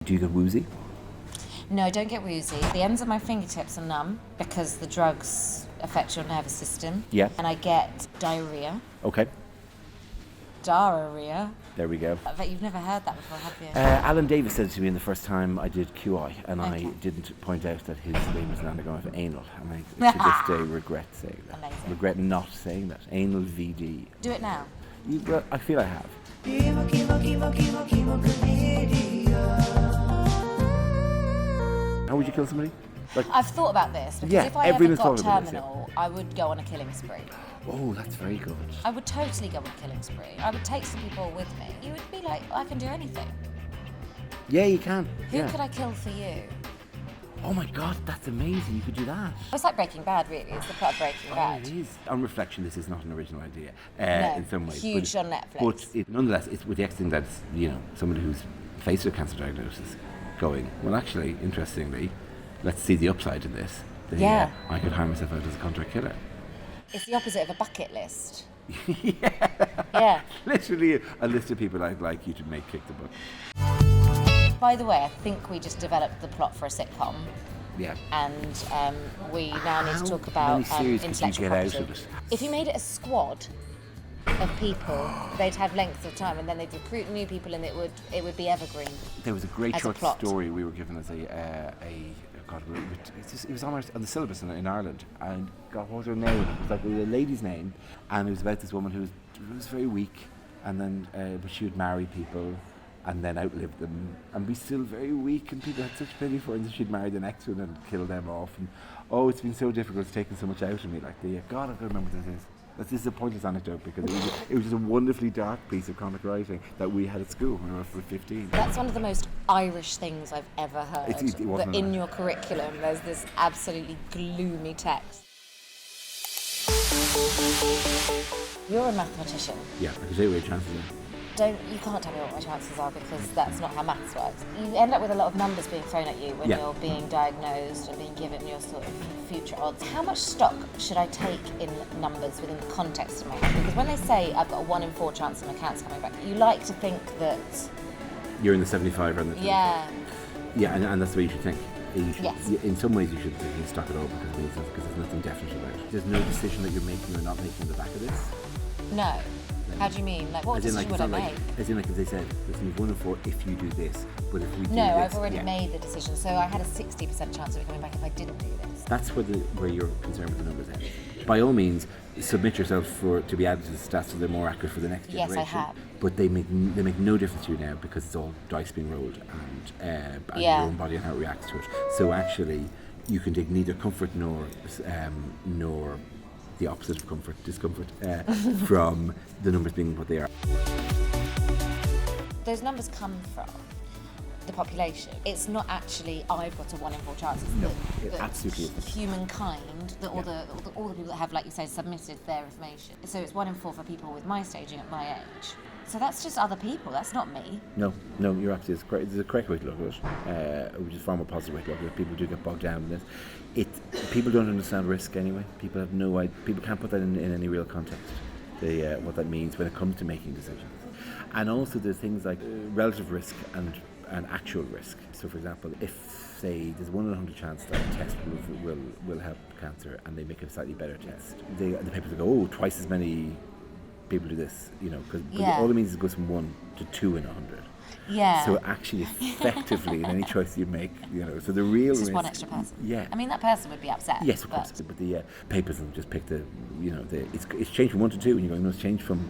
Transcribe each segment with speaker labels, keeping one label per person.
Speaker 1: Do you get woozy?
Speaker 2: No, I don't get woozy. The ends of my fingertips are numb because the drugs affect your nervous system.
Speaker 1: Yeah.
Speaker 2: And I get diarrhea.
Speaker 1: Okay.
Speaker 2: Diarrhea.
Speaker 1: There we go.
Speaker 2: I bet you've never heard that before, have you?
Speaker 1: Alan Davis said it to me the first time I did QI, and
Speaker 2: Okay.
Speaker 1: I didn't point out that his name is an anagram of anal, and I to this day regret saying that.
Speaker 2: Amazing.
Speaker 1: Regret not saying that. Anal VD.
Speaker 2: Do it now.
Speaker 1: Well, I feel I have. How would you kill somebody? Like,
Speaker 2: I've thought about this because
Speaker 1: Yeah,
Speaker 2: if I ever
Speaker 1: everyone's
Speaker 2: got
Speaker 1: thought about this,
Speaker 2: terminal, I would go on a killing spree.
Speaker 1: oh, that's very good.
Speaker 2: I would totally go on a killing spree. I would take some people with me. You would be like, I can do anything.
Speaker 1: Yeah, you can.
Speaker 2: Who
Speaker 1: yeah.
Speaker 2: could I kill for you?
Speaker 1: Oh my God, that's amazing. You could do that.
Speaker 2: It's like Breaking Bad, really. It's the plot of Breaking Bad.
Speaker 1: It is. On reflection, this is not an original idea
Speaker 2: No,
Speaker 1: in some ways.
Speaker 2: huge
Speaker 1: but,
Speaker 2: on Netflix.
Speaker 1: But nonetheless, it's with the extent that it's, somebody who's faced with a cancer diagnosis going, well, actually, interestingly, let's see the upside in this.
Speaker 2: Yeah.
Speaker 1: I could hire myself out as a contract killer.
Speaker 2: It's the opposite of a bucket list.
Speaker 1: Yeah.
Speaker 2: Yeah.
Speaker 1: Literally a list of people I'd like you to make kick the butt.
Speaker 2: By the way, I think we just developed the plot for a sitcom,
Speaker 1: Yeah.
Speaker 2: and we now need to talk about
Speaker 1: many series could you
Speaker 2: intellectual
Speaker 1: get out
Speaker 2: property.
Speaker 1: of it?
Speaker 2: If you made it a squad of people, they'd have lengths of time, and then they'd recruit new people, and it would be evergreen.
Speaker 1: There was a great
Speaker 2: As a
Speaker 1: short
Speaker 2: plot.
Speaker 1: story we were given as it was on the syllabus in Ireland, and God, what was her name? It was like a lady's name, and it was about this woman who was very weak, and then but she would marry people, and then outlive them, and be still very weak, and people had such pity for her, and then she'd marry the next one and kill them off, and it's been so difficult, it's taken so much out of me. Like God, I can't remember what this is. This is a pointless anecdote because it was just a wonderfully dark piece of comic writing that we had at school when we were 15.
Speaker 2: That's one of the most Irish things I've ever heard.
Speaker 1: It wasn't
Speaker 2: that in
Speaker 1: Irish.
Speaker 2: your curriculum, there's this absolutely gloomy text. You're a mathematician.
Speaker 1: Yeah, I can tell you what your chances are.
Speaker 2: You can't tell me what my chances are because that's not how maths works. You end up with a lot of numbers being thrown at you when
Speaker 1: Yeah.
Speaker 2: you're being diagnosed and being given your sort of future odds. How much stock should I take in numbers within the context of my head? Because when they say I've got a 1 in 4 chance of my cancer coming back, you like to think that,
Speaker 1: You're in the 75 or in the 25.
Speaker 2: yeah,
Speaker 1: Yeah, and that's the way you should think.
Speaker 2: Yes.
Speaker 1: In some ways, you should stock it all because there's nothing definite about it. There's no decision that you're making or not making in the back of this.
Speaker 2: no. How do you mean? Like, what
Speaker 1: As in,
Speaker 2: decision would
Speaker 1: it's
Speaker 2: I
Speaker 1: not
Speaker 2: make?
Speaker 1: as in, like, if they said, listen, you've 1 in 4 if you do this, but if we do
Speaker 2: No,
Speaker 1: this...
Speaker 2: I've already
Speaker 1: yeah.
Speaker 2: made the decision. So I had a 60% chance of it coming back if I didn't do this.
Speaker 1: That's where you're concerned with the numbers end. By all means, submit yourself to be added to the stats so they're more accurate for the next
Speaker 2: Yes,
Speaker 1: generation.
Speaker 2: I have.
Speaker 1: But they make no difference to you now because it's all dice being rolled and
Speaker 2: Yeah.
Speaker 1: your own body and how it reacts to it. So actually, you can take neither comfort nor the opposite of discomfort, from the numbers being what they are.
Speaker 2: Those numbers come from the population. It's not actually I've got a 1 in 4 chance. It's
Speaker 1: No,
Speaker 2: that
Speaker 1: it absolutely isn't.
Speaker 2: humankind, that all
Speaker 1: Yeah.
Speaker 2: the people that have, like you say, submitted their information. So it's 1 in 4 for people with my staging at my age. So that's just other people. That's not me.
Speaker 1: No, you're absolutely. It's the correct way to look at it, which is far more positive way to look at it. People do get bogged down in this. People don't understand risk anyway. People have no idea. People can't put that in any real context. What that means when it comes to making decisions. And also there's things like relative risk and actual risk. So for example, if say there's 1 in 100 chance that a test will help cancer, and they make a slightly better test, the papers will go, twice as many people do this, because
Speaker 2: Yeah.
Speaker 1: all it means is it goes from 1 to 2 in 100.
Speaker 2: Yeah.
Speaker 1: So actually, effectively, in any choice you make, so the real
Speaker 2: It's just
Speaker 1: risk,
Speaker 2: one extra person.
Speaker 1: Yeah.
Speaker 2: I mean, that person would be upset.
Speaker 1: Yes, of course. But the papers will just pick it's changed from 1 to 2, and you're going, no, it's changed from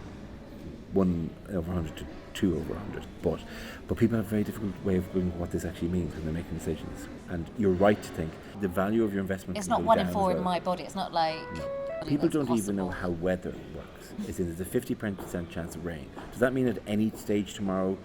Speaker 1: 1 over 100 to 2 over 100. But people have a very difficult way of going what this actually means when they're making decisions. And you're right to think the value of your investment.
Speaker 2: It's
Speaker 1: can
Speaker 2: not
Speaker 1: go
Speaker 2: 1 in
Speaker 1: down
Speaker 2: 4
Speaker 1: as
Speaker 2: in
Speaker 1: well.
Speaker 2: my body. It's not like...
Speaker 1: People
Speaker 2: that's
Speaker 1: don't even know
Speaker 2: possible.
Speaker 1: how weather works. There's a 50% chance of rain. Does that mean at any stage tomorrow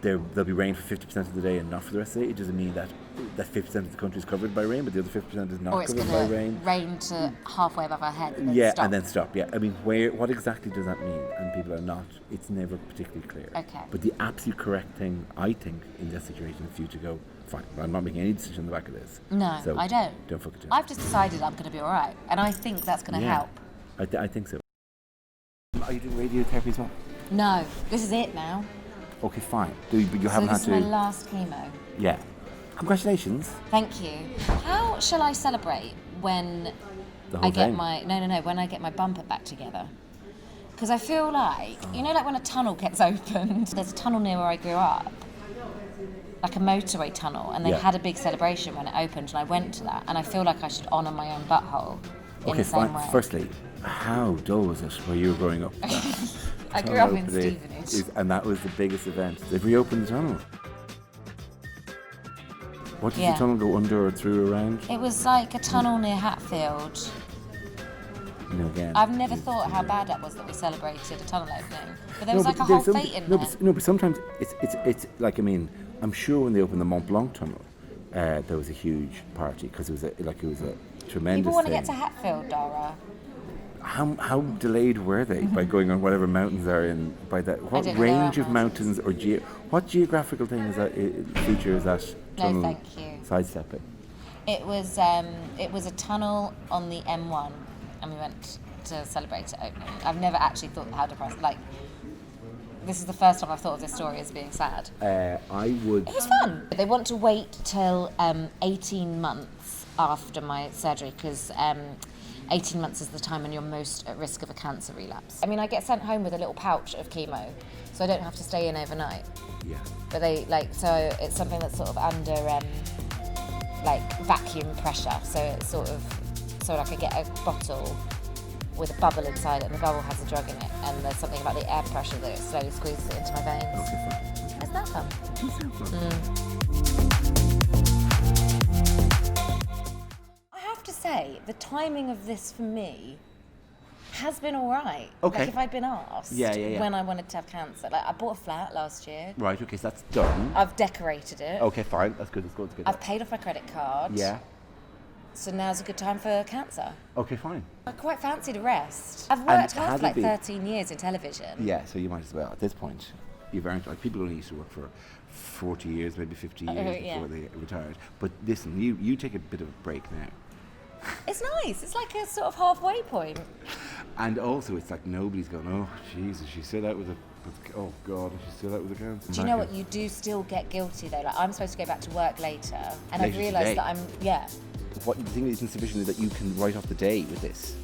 Speaker 1: there'll be rain for 50% of the day and not for the rest of the day? It doesn't mean that 50% of the country is covered by rain, but the other 50% is not
Speaker 2: Or it's
Speaker 1: covered
Speaker 2: going
Speaker 1: by
Speaker 2: to
Speaker 1: rain.
Speaker 2: rain to halfway above our head and then
Speaker 1: Yeah,
Speaker 2: stop.
Speaker 1: and then stop. Yeah, I mean, what exactly does that mean? And people are not. It's never particularly clear.
Speaker 2: Okay.
Speaker 1: But the absolute correct thing, I think, in this situation, is for you to go, fine. I'm not making any decision on the back of this.
Speaker 2: No,
Speaker 1: So
Speaker 2: I don't.
Speaker 1: Don't fuck it.
Speaker 2: I've just decided I'm going to be all right, and I think that's going to help.
Speaker 1: I think so. Are you doing radiotherapy as well?
Speaker 2: No, this is it now.
Speaker 1: Okay, fine. But you haven't
Speaker 2: this
Speaker 1: had
Speaker 2: is
Speaker 1: to.
Speaker 2: my last chemo.
Speaker 1: Yeah. Congratulations.
Speaker 2: Thank you. How shall I celebrate when
Speaker 1: The whole
Speaker 2: I get
Speaker 1: thing.
Speaker 2: when I get my bumper back together? Because I feel like, like when a tunnel gets opened, there's a tunnel near where I grew up, like a motorway tunnel, and they had a big celebration when it opened, and I went to that, and I feel like I should honour my own butthole in the same way.
Speaker 1: Firstly, how dull was it where you were growing up?
Speaker 2: I grew up in Stevenage.
Speaker 1: And that was the biggest event. They've reopened the tunnel. What did the tunnel go under or through around?
Speaker 2: It was like a tunnel near Hatfield.
Speaker 1: Again.
Speaker 2: I've never thought how bad that was that we celebrated a tunnel opening. But there was like a whole fete in there.
Speaker 1: But sometimes it's like, I mean, I'm sure when they opened the Mont Blanc tunnel, there was a huge party because it was a tremendous
Speaker 2: People want to
Speaker 1: thing.
Speaker 2: get to Hatfield, Dara.
Speaker 1: How delayed were they by going on whatever mountains are in by that? What range of mountains or what geographical thing is that feature is that tunnel?
Speaker 2: No, thank you.
Speaker 1: Sidestepping.
Speaker 2: It was a tunnel on the M1, and we went to celebrate it opening. I've never actually thought how depressed. Like, this is the first time I've thought of this story as being sad.
Speaker 1: I would.
Speaker 2: It was fun. They want to wait till 18 months after my surgery because 18 months is the time when you're most at risk of a cancer relapse. I mean, I get sent home with a little pouch of chemo, so I don't have to stay in overnight.
Speaker 1: Yeah.
Speaker 2: But so it's something that's sort of under vacuum pressure. So it's so I could get a bottle with a bubble inside it, and the bubble has a drug in it, and there's something about the air pressure that it slowly squeezes it into my veins.
Speaker 1: Okay, fine.
Speaker 2: Isn't that fun?
Speaker 1: It does sound fun.
Speaker 2: I have to say, the timing of this for me has been all right.
Speaker 1: Okay.
Speaker 2: Like if I'd been asked
Speaker 1: Yeah.
Speaker 2: when I wanted to have cancer. Like I bought a flat last year.
Speaker 1: Right. Okay. So that's done.
Speaker 2: I've decorated it.
Speaker 1: Okay. Fine. That's good. That's good. That's good.
Speaker 2: I've paid off my credit card.
Speaker 1: Yeah.
Speaker 2: So now's a good time for cancer.
Speaker 1: Okay. Fine.
Speaker 2: I quite fancy the rest. I've worked hard for like
Speaker 1: been?
Speaker 2: 13 years in television.
Speaker 1: Yeah. So you might as well. At this point, you've earned. Like people only used to work for 40 years, maybe 50 years before they retired. But listen, you take a bit of a break now.
Speaker 2: It's nice. It's like a sort of halfway point.
Speaker 1: And also, it's like nobody's going, oh, Jesus, she's still out with oh, God, she's still out with the cancer.
Speaker 2: Do you know what? You do still get guilty, though. Like, I'm supposed to go back to work later, and I've
Speaker 1: Later
Speaker 2: realised
Speaker 1: today.
Speaker 2: that
Speaker 1: What the thing that isn't sufficient is that you can write off the day with this.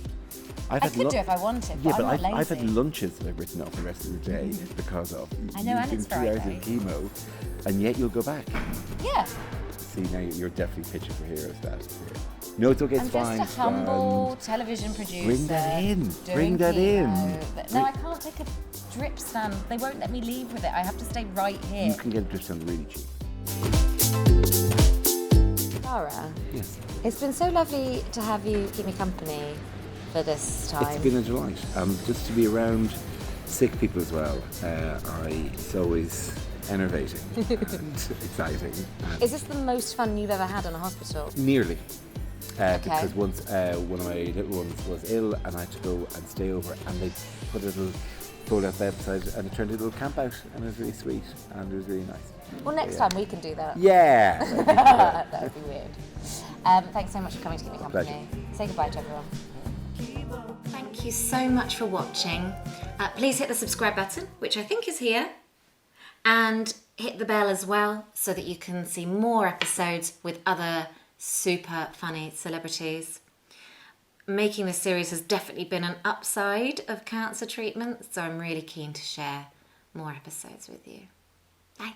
Speaker 2: I could do if I wanted,
Speaker 1: Yeah,
Speaker 2: but I'm
Speaker 1: but
Speaker 2: not
Speaker 1: I've
Speaker 2: lazy.
Speaker 1: had lunches that I've written off the rest of the day because of.
Speaker 2: I know, and
Speaker 1: you've
Speaker 2: it's
Speaker 1: been 3 hours
Speaker 2: Friday.
Speaker 1: of chemo, and yet you'll go back.
Speaker 2: Yeah.
Speaker 1: See, now you're definitely pitching for hero status here. No, it's okay, it's
Speaker 2: I'm
Speaker 1: fine.
Speaker 2: just a humble television producer.
Speaker 1: Bring that in.
Speaker 2: doing
Speaker 1: Bring that in.
Speaker 2: chemo. No, I can't take a drip stand. They won't let me leave with it. I have to stay right here.
Speaker 1: You can get a drip stand really cheap.
Speaker 2: Dara,
Speaker 1: Yes.
Speaker 2: it's been so lovely to have you keep me company for this time.
Speaker 1: It's been a delight. Just to be around sick people as well. It's always enervating and exciting. And
Speaker 2: Is this the most fun you've ever had in a hospital?
Speaker 1: nearly. Because once one of my little ones was ill and I had to go and stay over, and they put a little fold out bed beside it, and it turned into a little camp out, and it was really sweet and it was really nice.
Speaker 2: Well, next time we can do that.
Speaker 1: Yeah.
Speaker 2: That would be weird. Thanks so much for coming to keep me company.
Speaker 1: Pleasure.
Speaker 2: Say goodbye to everyone. Thank you so much for watching. Please hit the subscribe button, which I think is here, and hit the bell as well so that you can see more episodes with other super funny celebrities. Making this series has definitely been an upside of cancer treatment, so I'm really keen to share more episodes with you. Bye.